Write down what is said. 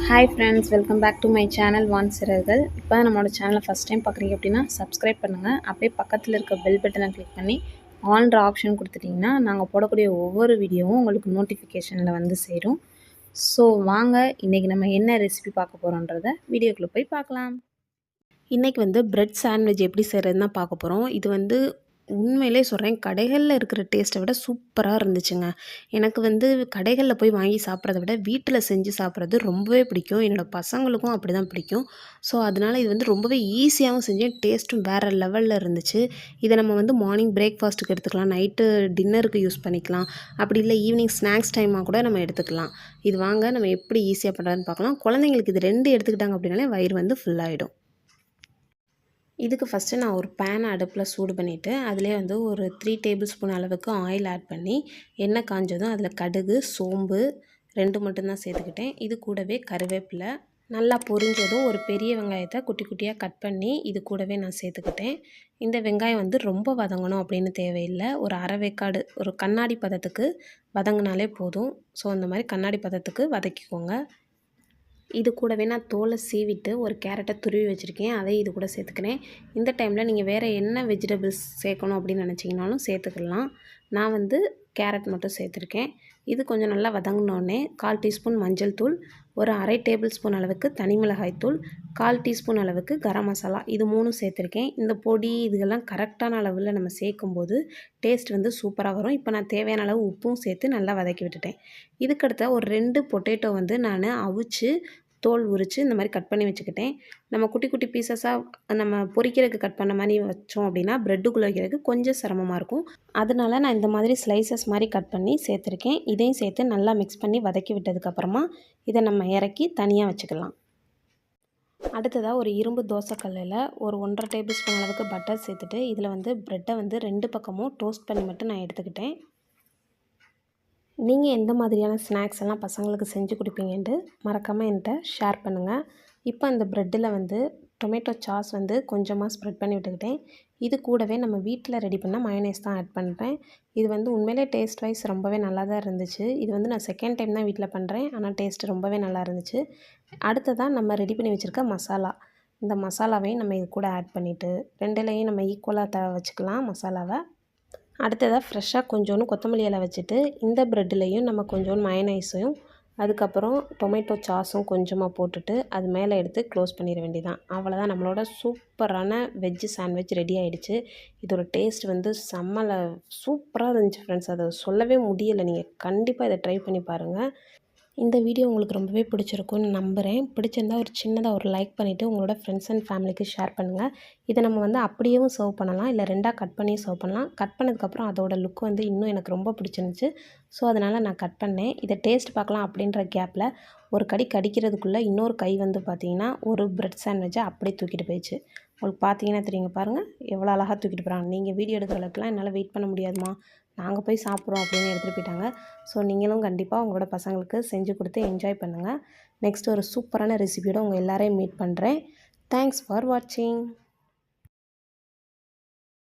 Hi friends, welcome back to my channel Vaan Siragugal. இப்போ நம்மளோட சேனலை ஃபஸ்ட் டைம் பார்க்குறீங்க அப்படின்னா சப்ஸ்கிரைப் பண்ணுங்கள். அப்படியே பக்கத்தில் இருக்க பெல் பட்டனை கிளிக் பண்ணி ஆல்ன்ற ஆப்ஷன் கொடுத்துட்டிங்கன்னா நாங்கள் போடக்கூடிய ஒவ்வொரு வீடியோவும் உங்களுக்கு நோட்டிஃபிகேஷனில் வந்து சேரும். ஸோ வாங்க, இன்றைக்கி நம்ம என்ன ரெசிபி பார்க்க போகிறோன்றதை வீடியோக்குள்ளே போய் பார்க்கலாம். இன்றைக்கி வந்து பிரெட் சாண்ட்விச் எப்படி செய்கிறதுன்னு தான் பார்க்க போகிறோம். இது வந்து உண்மையிலே சொல்கிறேன், கடைகளில் இருக்கிற டேஸ்ட்டை விட சூப்பராக இருந்துச்சுங்க. எனக்கு வந்து கடைகளில் போய் வாங்கி சாப்பிட்றத விட வீட்டில் செஞ்சு சாப்பிட்றது ரொம்பவே பிடிக்கும். என்னோடய பசங்களுக்கும் அப்படி தான் பிடிக்கும். ஸோ அதனால் இது வந்து ரொம்பவே ஈஸியாகவும் செஞ்சேன், டேஸ்ட்டும் வேறு லெவலில் இருந்துச்சு. இதை நம்ம வந்து மார்னிங் பிரேக்ஃபாஸ்ட்டுக்கு எடுத்துக்கலாம், நைட்டு டின்னருக்கு யூஸ் பண்ணிக்கலாம், அப்படி இல்லை ஈவினிங் ஸ்நாக்ஸ் டைமாக கூட நம்ம எடுத்துக்கலாம். இது வாங்க நம்ம எப்படி ஈஸியாக பண்ணுறதுன்னு பார்க்கலாம். குழந்தைங்களுக்கு இது 2 எடுத்துக்கிட்டாங்க அப்படின்னாலே வயிறு வந்து ஃபுல்லாகிடும். இதுக்கு ஃபஸ்ட்டு நான் ஒரு பேனை அடுப்பில் சூடு பண்ணிவிட்டு அதிலே வந்து ஒரு 3 டேபிள் ஸ்பூன் அளவுக்கு ஆயில் ஆட் பண்ணி எண்ணெய் காஞ்சதும் அதில் கடுகு, சோம்பு 2 மட்டும்தான் சேர்த்துக்கிட்டேன். இது கூடவே கருவேப்பிலை நல்லா பொரிஞ்சதும் ஒரு பெரிய வெங்காயத்தை குட்டி குட்டியாக கட் பண்ணி இது கூடவே நான் சேர்த்துக்கிட்டேன். இந்த வெங்காயம் வந்து ரொம்ப வதங்கணும் அப்படின்னு தேவையில்லை. ஒரு அரை வேக்காடு, ஒரு கண்ணாடி பதத்துக்கு வதங்கினாலே போதும். ஸோ அந்த மாதிரி கண்ணாடி பதத்துக்கு வதக்கிக்கோங்க. இது கூடவே நான் தோலை சீவிட்டு ஒரு கேரட்டை துருவி வச்சுருக்கேன், அதை இது கூட சேர்த்துக்கிறேன். இந்த டைமில் நீங்கள் வேறு என்ன வெஜிடபிள்ஸ் சேர்க்கணும் அப்படின்னு நினச்சிங்கனாலும் சேர்த்துக்கலாம். நான் வந்து கேரட் மட்டும் சேர்த்துருக்கேன். இது கொஞ்சம் நல்லா வதங்கினோடனே 1/4 டீஸ்பூன் மஞ்சள் தூள், ஒரு அரை டேபிள் ஸ்பூன் அளவுக்கு தனி மிளகாய் தூள், 1/4 டீஸ்பூன் அளவுக்கு கரம் மசாலா, இது 3 சேர்த்துருக்கேன். இந்த பொடி இதெல்லாம் கரெக்டான அளவில் நம்ம சேர்க்கும்போது டேஸ்ட் வந்து சூப்பராக வரும். இப்போ நான் தேவையான அளவு உப்பும் சேர்த்து நல்லா வதக்கி விட்டுட்டேன். இதுக்கடுத்த ஒரு 2 பொட்டேட்டோ வந்து நான் அவிச்சு தோல் உரித்து இந்த மாதிரி கட் பண்ணி வச்சுக்கிட்டேன். நம்ம குட்டி குட்டி பீசஸாக நம்ம பொரிக்கிறதுக்கு கட் பண்ண மாதிரி வச்சோம் அப்படின்னா ப்ரெட்டுக்குள்ளே வைக்கிறதுக்கு கொஞ்சம் சிரமமாக இருக்கும். அதனால நான் இந்த மாதிரி ஸ்லைசஸ் மாதிரி கட் பண்ணி சேர்த்துருக்கேன். இதையும் சேர்த்து நல்லா மிக்ஸ் பண்ணி வதக்கி விட்டதுக்கப்புறமா இதை நம்ம இறக்கி தனியாக வச்சுக்கலாம். அடுத்ததாக ஒரு இரும்பு தோசைக்கல்லில் ஒரு 1/2 டேபிள் ஸ்பூன் அளவுக்கு பட்டர் சேர்த்துட்டு இதில் வந்து ப்ரெட்டை வந்து 2 பக்கமும் டோஸ்ட் பண்ணி மட்டும் நான் எடுத்துக்கிட்டேன். நீங்கள் எந்த மாதிரியான ஸ்நாக்ஸ் எல்லாம் பசங்களுக்கு செஞ்சு கொடுப்பீங்கன்ட்டு மறக்காமல் என்கிட்ட ஷேர் பண்ணுங்கள். இப்போ அந்த ப்ரெட்டில் வந்து டொமேட்டோ சாஸ் வந்து கொஞ்சமாக ஸ்ப்ரெட் பண்ணி விட்டுக்கிட்டேன். இது கூடவே நம்ம வீட்டில் ரெடி பண்ண மயோனைஸ் தான் ஆட் பண்ணுறேன். இது வந்து உண்மையிலே டேஸ்ட் வைஸ் ரொம்பவே நல்லா தான் இருந்துச்சு. இது வந்து நான் செகண்ட் டைம் தான் வீட்டில் பண்ணுறேன், ஆனால் டேஸ்ட் ரொம்பவே நல்லா இருந்துச்சு. அடுத்ததாக நம்ம ரெடி பண்ணி வச்சுருக்க மசாலா, இந்த மசாலாவையும் நம்ம இது கூட ஆட் பண்ணிவிட்டு 2லையும் நம்ம ஈக்குவலாக வச்சுக்கலாம் மசாலாவை. அடுத்ததாக ஃப்ரெஷ்ஷாக கொஞ்சோண்டு கொத்தமல்லி இலை வச்சுட்டு இந்த ப்ரெட்லேயும் நம்ம கொஞ்சோண்டு மயனைஸையும் அதுக்கப்புறம் டொமேட்டோ சாஸும் கொஞ்சமாக போட்டுட்டு அது மேலே எடுத்து க்ளோஸ் பண்ணிட வேண்டியதான். அவ்வளோதான், நம்மளோட சூப்பரான வெஜ்ஜு சாண்ட்விச் ரெடி ஆகிடுச்சு. இதோட டேஸ்ட் வந்து சூப்பராக இருந்துச்சு ஃப்ரெண்ட்ஸ், அதை சொல்லவே முடியலை. நீங்கள் கண்டிப்பாக இதை ட்ரை பண்ணி பாருங்கள். இந்த வீடியோ உங்களுக்கு ரொம்பவே பிடிச்சிருக்கும்னு நம்புகிறேன். பிடிச்சிருந்தால் ஒரு சின்னதாக ஒரு லைக் பண்ணிவிட்டு உங்களோட ஃப்ரெண்ட்ஸ் அண்ட் ஃபேமிலிக்கு ஷேர் பண்ணுங்கள். இதை நம்ம வந்து அப்படியேவும் சர்வ் பண்ணலாம், இல்லை 2ஆக கட் பண்ணி சர்வ் பண்ணலாம். கட் பண்ணதுக்கப்புறம் அதோட லுக் வந்து இன்னும் எனக்கு ரொம்ப பிடிச்சிருந்துச்சு. ஸோ அதனால் நான் கட் பண்ணேன். இதை டேஸ்ட் பார்க்கலாம் அப்படின்ற கேப்பில் ஒரு கடி கடிக்கிறதுக்குள்ளே இன்னொரு கை வந்து பார்த்திங்கன்னா ஒரு பிரெட் சாண்ட்விட்சை அப்படியே தூக்கிட்டு போயிடுச்சு. உங்களுக்கு பார்த்தீங்கன்னா தெரியுங்க, பாருங்கள் எவ்வளோ அழகாக தூக்கிட்டு போகிறாங்க. நீங்கள் வீடியோ எடுக்கிற அளவுக்குலாம் என்னால் வெயிட் பண்ண முடியாதுமா, நாங்கள் போய் சாப்பிட்றோம் அப்படின்னு எடுத்துகிட்டு போயிட்டாங்க. ஸோ நீங்களும் கண்டிப்பாக உங்களோட பசங்களுக்கு செஞ்சு கொடுத்து என்ஜாய் பண்ணுங்கள். நெக்ஸ்ட் ஒரு சூப்பரான ரெசிபியோடு உங்கள் எல்லாரையும் மீட் பண்ணுறேன். தேங்க்ஸ் ஃபார் வாட்சிங்.